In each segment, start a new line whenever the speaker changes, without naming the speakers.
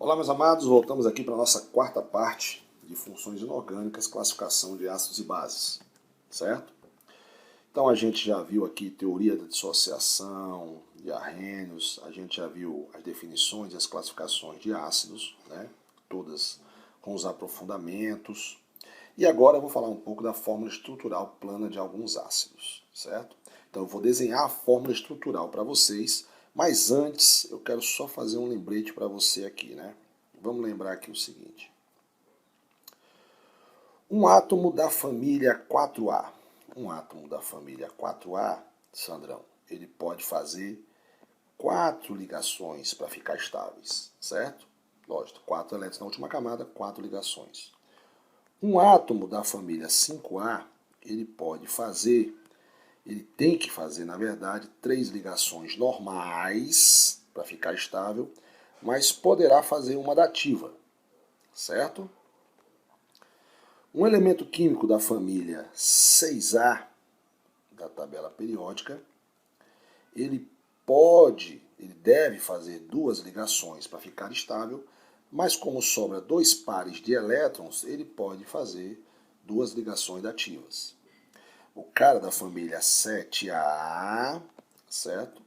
Olá, meus amados, voltamos aqui para a nossa quarta parte de funções inorgânicas, classificação de ácidos e bases, certo? Então a gente já viu aqui teoria da dissociação de Arrhenius, a gente já viu as definições e as classificações de ácidos, né? Todas com os aprofundamentos. E agora eu vou falar um pouco da fórmula estrutural plana de alguns ácidos, certo? Então eu vou desenhar a fórmula estrutural para vocês, mas antes eu quero só fazer um lembrete para você aqui, né? Vamos lembrar aqui o seguinte. Um átomo da família 4A. Um átomo da família 4A, Sandrão, ele pode fazer 4 ligações para ficar estáveis, certo? Lógico, 4 elétrons na última camada, 4 ligações. Um átomo da família 5A, ele tem que fazer, na verdade, 3 ligações normais para ficar estável, mas poderá fazer uma dativa, certo? Um elemento químico da família 6A, da tabela periódica, ele deve fazer 2 ligações para ficar estável, mas como sobra 2 pares de elétrons, ele pode fazer 2 ligações dativas. O cara da família 7A, certo?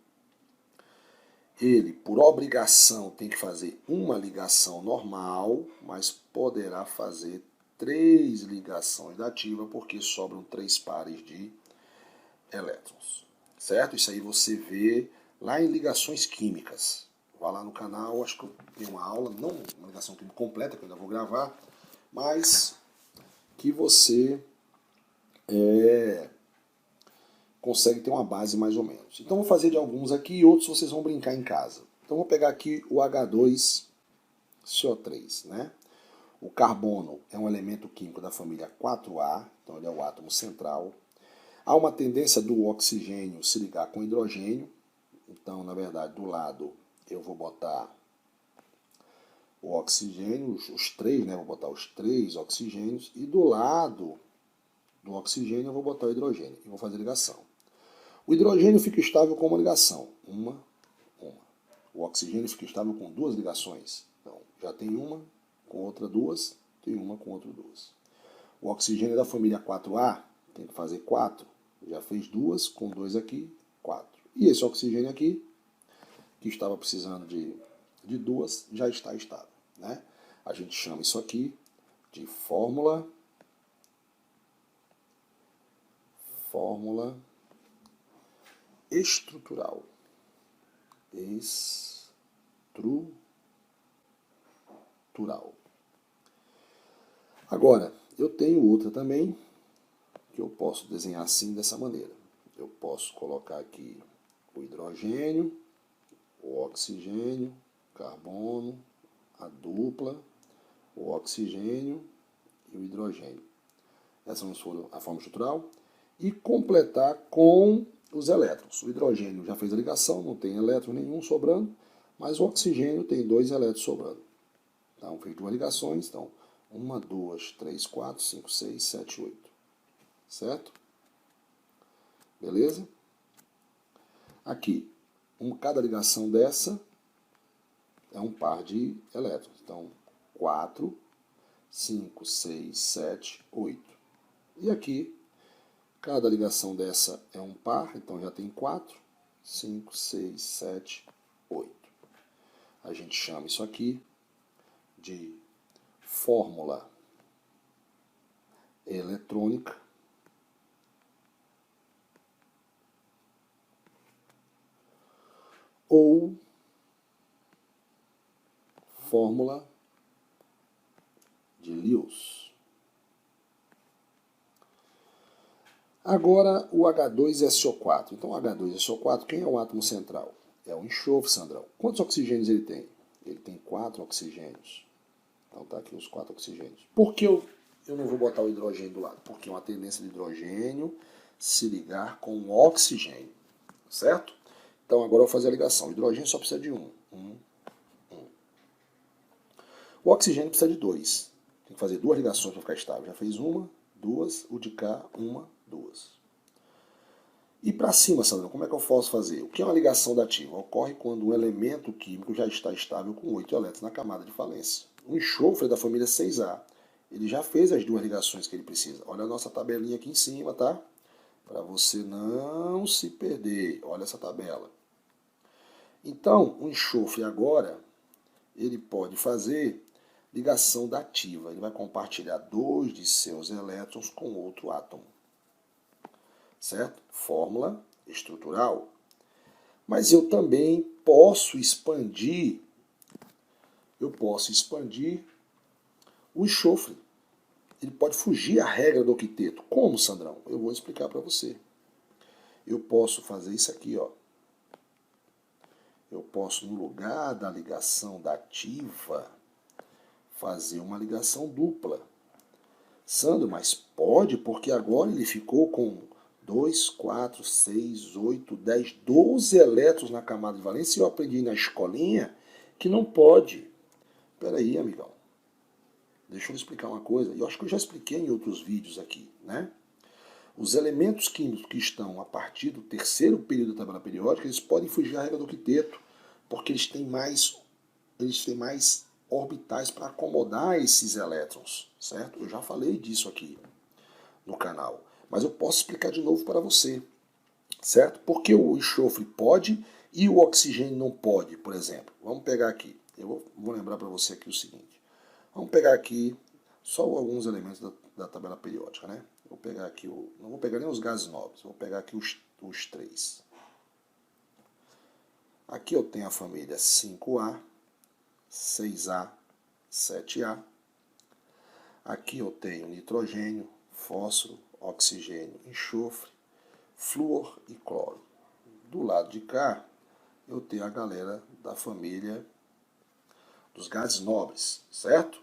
Ele, por obrigação, tem que fazer uma ligação normal, mas poderá fazer 3 ligações dativas, porque sobram 3 pares de elétrons, certo? Isso aí você vê lá em ligações químicas. Vá lá no canal, acho que eu tenho uma aula, não uma ligação química completa, que eu ainda vou gravar, mas que você consegue ter uma base mais ou menos. Então vou fazer de alguns aqui e outros vocês vão brincar em casa. Então vou pegar aqui o H2CO3, né? O carbono é um elemento químico da família 4A, então ele é o átomo central. Há uma tendência do oxigênio se ligar com hidrogênio, então na verdade do lado eu vou botar o oxigênio, os 3, né? Vou botar os 3 oxigênios, e do lado do oxigênio eu vou botar o hidrogênio e vou fazer ligação. O hidrogênio fica estável com uma ligação, uma. O oxigênio fica estável com 2 ligações, então já tem uma, com outra 2, tem uma com outra 2. O oxigênio da família 4A tem que fazer 4, já fez 2, com 2 aqui, 4. E esse oxigênio aqui, que estava precisando de 2, já está estável, né? A gente chama isso aqui de fórmula estrutural. Agora, eu tenho outra também, que eu posso desenhar assim, dessa maneira. Eu posso colocar aqui o hidrogênio, o oxigênio, carbono, a dupla, o oxigênio e o hidrogênio. Essa foi a forma estrutural. E completar com os elétrons. O hidrogênio já fez a ligação, não tem elétron nenhum sobrando, mas o oxigênio tem 2 elétrons sobrando. Então, fez 2 ligações, então 1, 2, 3, 4, 5, 6, 7, 8. Certo? Beleza? Aqui, cada ligação dessa é um par de elétrons. Então, 4, 5, 6, 7, 8. E aqui, cada ligação dessa é um par, então já tem 4, 5, 6, 7, 8. A gente chama isso aqui de fórmula eletrônica ou fórmula de Lewis. Agora o H2SO4. Então o H2SO4, quem é o átomo central? É o enxofre, Sandrão. Quantos oxigênios ele tem? Ele tem 4 oxigênios. Então tá aqui os 4 oxigênios. Por que eu não vou botar o hidrogênio do lado? Porque é uma tendência do hidrogênio se ligar com o oxigênio. Certo? Então agora eu vou fazer a ligação. O hidrogênio só precisa de 1. O oxigênio precisa de 2. Tem que fazer 2 ligações para ficar estável. Já fez 1, 2, o de cá, 1, 2. E para cima, Sandro, como é que eu posso fazer? O que é uma ligação dativa? Ocorre quando um elemento químico já está estável com 8 elétrons na camada de valência. O enxofre é da família 6A. Ele já fez as duas ligações que ele precisa. Olha a nossa tabelinha aqui em cima, tá? Para você não se perder. Olha essa tabela. Então, o enxofre agora, ele pode fazer ligação dativa. Ele vai compartilhar 2 de seus elétrons com outro átomo. Certo? Fórmula estrutural. Mas eu também posso expandir o enxofre. Ele pode fugir à regra do octeto. Como, Sandrão? Eu vou explicar para você. Eu posso fazer isso aqui, ó. Eu posso, no lugar da ligação dativa, fazer uma ligação dupla. Sandro, mas pode, porque agora ele ficou com 2, 4, 6, 8, 10, 12 elétrons na camada de valência e eu aprendi na escolinha que não pode. Peraí, amigão. Deixa eu explicar uma coisa. Eu acho que eu já expliquei em outros vídeos aqui, né? Os elementos químicos que estão a partir do terceiro período da tabela periódica, eles podem fugir à regra do octeto, porque eles têm mais orbitais para acomodar esses elétrons, certo? Eu já falei disso aqui no canal, mas eu posso explicar de novo para você, certo? Porque o enxofre pode e o oxigênio não pode, por exemplo. Vamos pegar aqui, eu vou lembrar para você aqui o seguinte. Vamos pegar aqui só alguns elementos da tabela periódica, né? Vou pegar aqui, não vou pegar nem os gases nobres, vou pegar aqui os 3. Aqui eu tenho a família 5A, 6A, 7A. Aqui eu tenho nitrogênio, fósforo, oxigênio, enxofre, flúor e cloro. Do lado de cá, eu tenho a galera da família dos gases nobres, certo?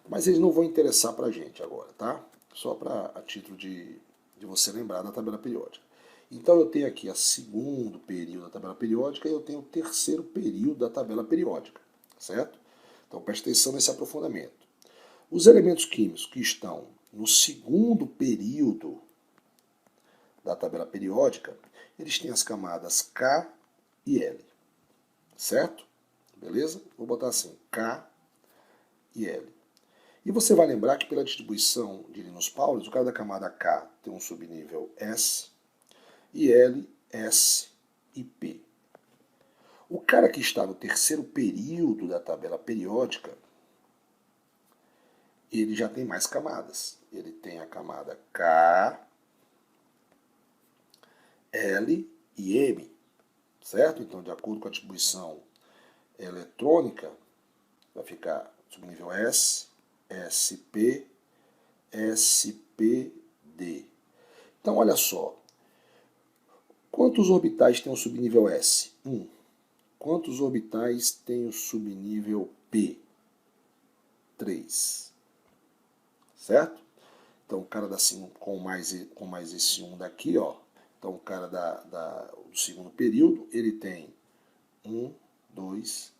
Mas eles não vão interessar para a gente agora, tá? Só a título de você lembrar da tabela periódica. Então eu tenho aqui o segundo período da tabela periódica e eu tenho o terceiro período da tabela periódica, certo? Então preste atenção nesse aprofundamento. Os elementos químicos que estão no segundo período da tabela periódica, eles têm as camadas K e L, certo? Beleza? Vou botar assim, K e L. E você vai lembrar que pela distribuição de Linus Pauling, o cara da camada K tem um subnível S, e L, S e P. O cara que está no terceiro período da tabela periódica, ele já tem mais camadas. Ele tem a camada K, L e M, certo? Então, de acordo com a distribuição eletrônica, vai ficar subnível S, SP, SPD. Então, olha só. Quantos orbitais tem o subnível S? 1. Quantos orbitais tem o subnível P? 3. Certo? Então, o cara com mais esse 1 daqui, ó. Então, o cara do segundo período, ele tem 1, 2,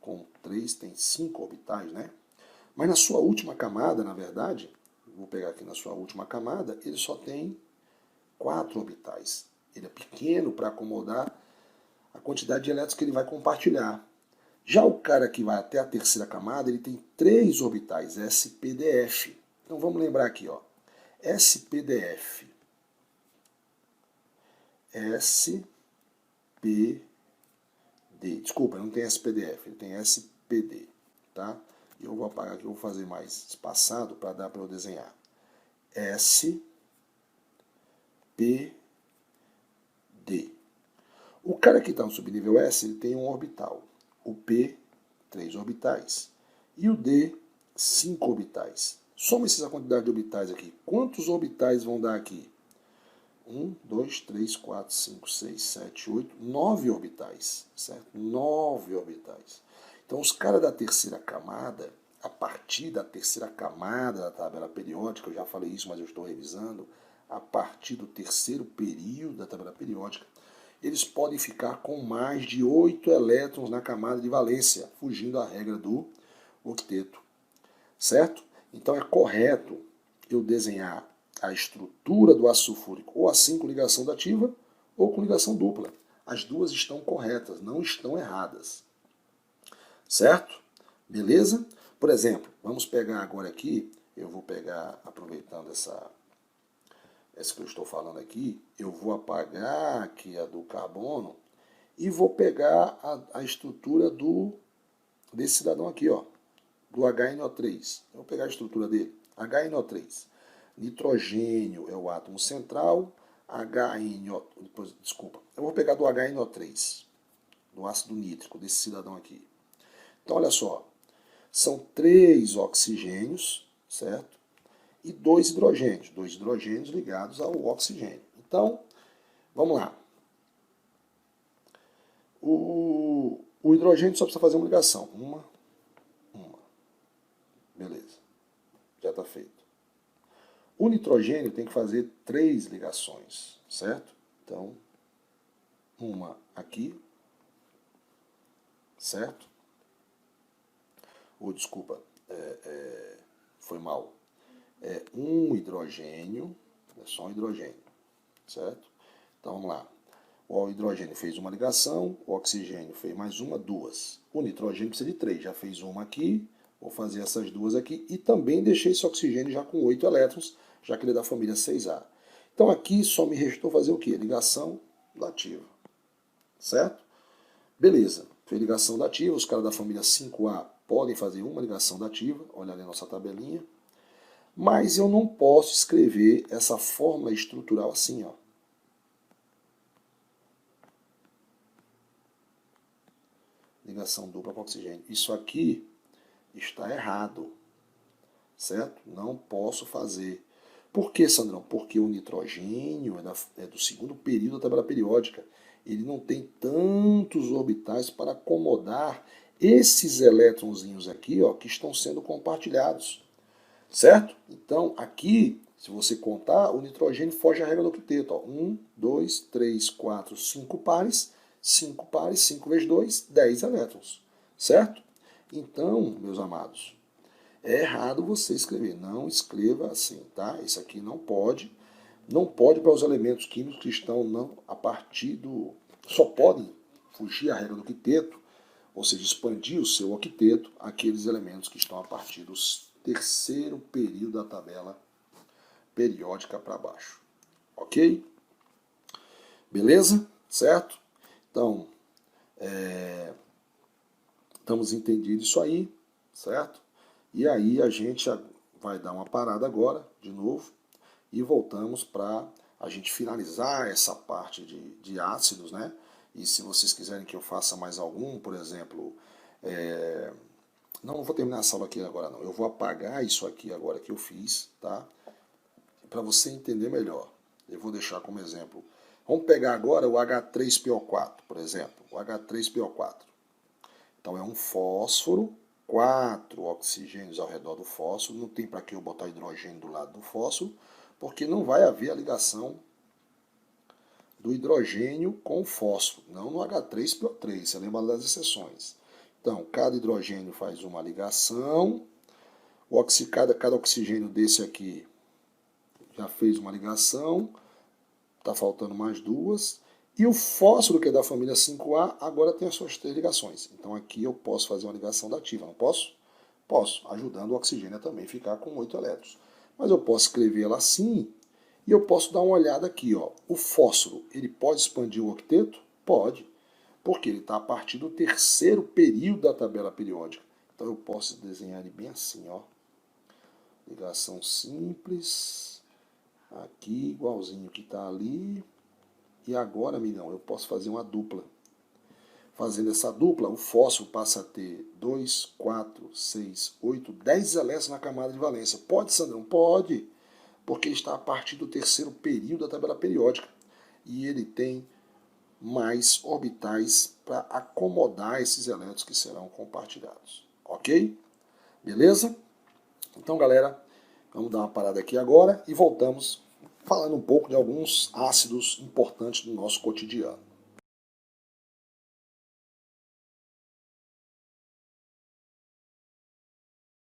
com 3, tem 5 orbitais, né? Mas na sua última camada, na verdade, vou pegar aqui na sua última camada, ele só tem 4 orbitais. Ele é pequeno para acomodar a quantidade de elétrons que ele vai compartilhar. Já o cara que vai até a terceira camada, ele tem 3 orbitais, SPDF. Então vamos lembrar aqui, ó. SPDF. SPD. Desculpa, não tem SPDF, ele tem SPD, tá? Eu vou apagar aqui, eu vou fazer mais espaçado para dar para eu desenhar. SPD. O cara que está no subnível S, ele tem um orbital. O P, 3 orbitais. E o D, 5 orbitais. Soma essa quantidade de orbitais aqui. Quantos orbitais vão dar aqui? 1, 2, 3, 4, 5, 6, 7, 8, 9 orbitais. Certo? 9 orbitais. Então, os caras da terceira camada, a partir da terceira camada da tabela periódica, eu já falei isso, mas eu estou revisando, a partir do terceiro período da tabela periódica, eles podem ficar com mais de 8 elétrons na camada de valência, fugindo à regra do octeto. Certo? Então é correto eu desenhar a estrutura do ácido sulfúrico ou assim com ligação dativa ou com ligação dupla. As duas estão corretas, não estão erradas. Certo? Beleza? Por exemplo, vamos pegar agora aqui, eu vou pegar, aproveitando essa que eu estou falando aqui, eu vou apagar aqui a do carbono e vou pegar a estrutura desse cidadão aqui, ó, do HNO3. Eu vou pegar a estrutura dele, HNO3. Nitrogênio é o átomo central, eu vou pegar do HNO3, do ácido nítrico, desse cidadão aqui. Então, olha só, são 3 oxigênios, certo? E 2 hidrogênios ligados ao oxigênio. Então, vamos lá. O hidrogênio só precisa fazer uma ligação. Uma. Beleza. Já está feito. O nitrogênio tem que fazer 3 ligações, certo? Então, uma aqui, certo? Desculpa, foi mal. Um hidrogênio, é só um hidrogênio, certo? Então vamos lá. O hidrogênio fez uma ligação, o oxigênio fez mais uma, 2. O nitrogênio precisa de 3, já fez uma aqui, vou fazer essas 2 aqui e também deixei esse oxigênio já com 8 elétrons, já que ele é da família 6A. Então aqui só me restou fazer o quê? Ligação dativa, certo? Beleza, fez ligação dativa, os caras da família 5A podem fazer uma ligação dativa, olha ali a nossa tabelinha. Mas eu não posso escrever essa fórmula estrutural assim, ó. Ligação dupla com oxigênio. Isso aqui está errado, certo? Não posso fazer. Por que, Sandrão? Porque o nitrogênio é do segundo período da tabela periódica. Ele não tem tantos orbitais para acomodar esses elétronzinhos aqui, ó, que estão sendo compartilhados. Certo? Então, aqui, se você contar, o nitrogênio foge à regra do octeto. 1, 2, 3, 4, 5 pares. 5 pares, 5 vezes 2, 10 elétrons. Certo? Então, meus amados, é errado você escrever. Não escreva assim, tá? Isso aqui não pode. Não pode para os elementos químicos que estão a partir do... Só podem fugir à regra do octeto, ou seja, expandir o seu octeto, aqueles elementos que estão a partir dos terceiro período da tabela periódica para baixo. Ok? Beleza? Certo? Então, estamos entendidos isso aí, certo? E aí a gente vai dar uma parada agora, de novo, e voltamos para a gente finalizar essa parte de ácidos, né? E se vocês quiserem que eu faça mais algum, por exemplo, não vou terminar essa aula aqui agora não. Eu vou apagar isso aqui agora que eu fiz, tá? Para você entender melhor. Eu vou deixar como exemplo. Vamos pegar agora o H3PO4, por exemplo. O H3PO4. Então é um fósforo, 4 oxigênios ao redor do fósforo. Não tem para que eu botar hidrogênio do lado do fósforo, porque não vai haver a ligação do hidrogênio com o fósforo. Não no H3PO3, você lembra das exceções. Então, cada hidrogênio faz uma ligação, cada oxigênio desse aqui já fez uma ligação, está faltando mais 2, e o fósforo, que é da família 5A, agora tem as suas 3 ligações. Então aqui eu posso fazer uma ligação dativa, não posso? Posso, ajudando o oxigênio a também ficar com 8 elétrons. Mas eu posso escrever ela assim, e eu posso dar uma olhada aqui, ó. O fósforo, ele pode expandir o octeto? Pode. Porque ele está a partir do terceiro período da tabela periódica. Então eu posso desenhar ele bem assim, ó. Ligação simples, aqui igualzinho que está ali. E agora, amigão, eu posso fazer uma dupla. Fazendo essa dupla, o fósforo passa a ter 2, 4, 6, 8, 10 elétrons na camada de valência. Pode, Sandrão? Pode. Porque ele está a partir do terceiro período da tabela periódica. E ele tem mais orbitais para acomodar esses elétrons que serão compartilhados. Ok? Beleza? Então, galera, vamos dar uma parada aqui agora e voltamos falando um pouco de alguns ácidos importantes do nosso cotidiano.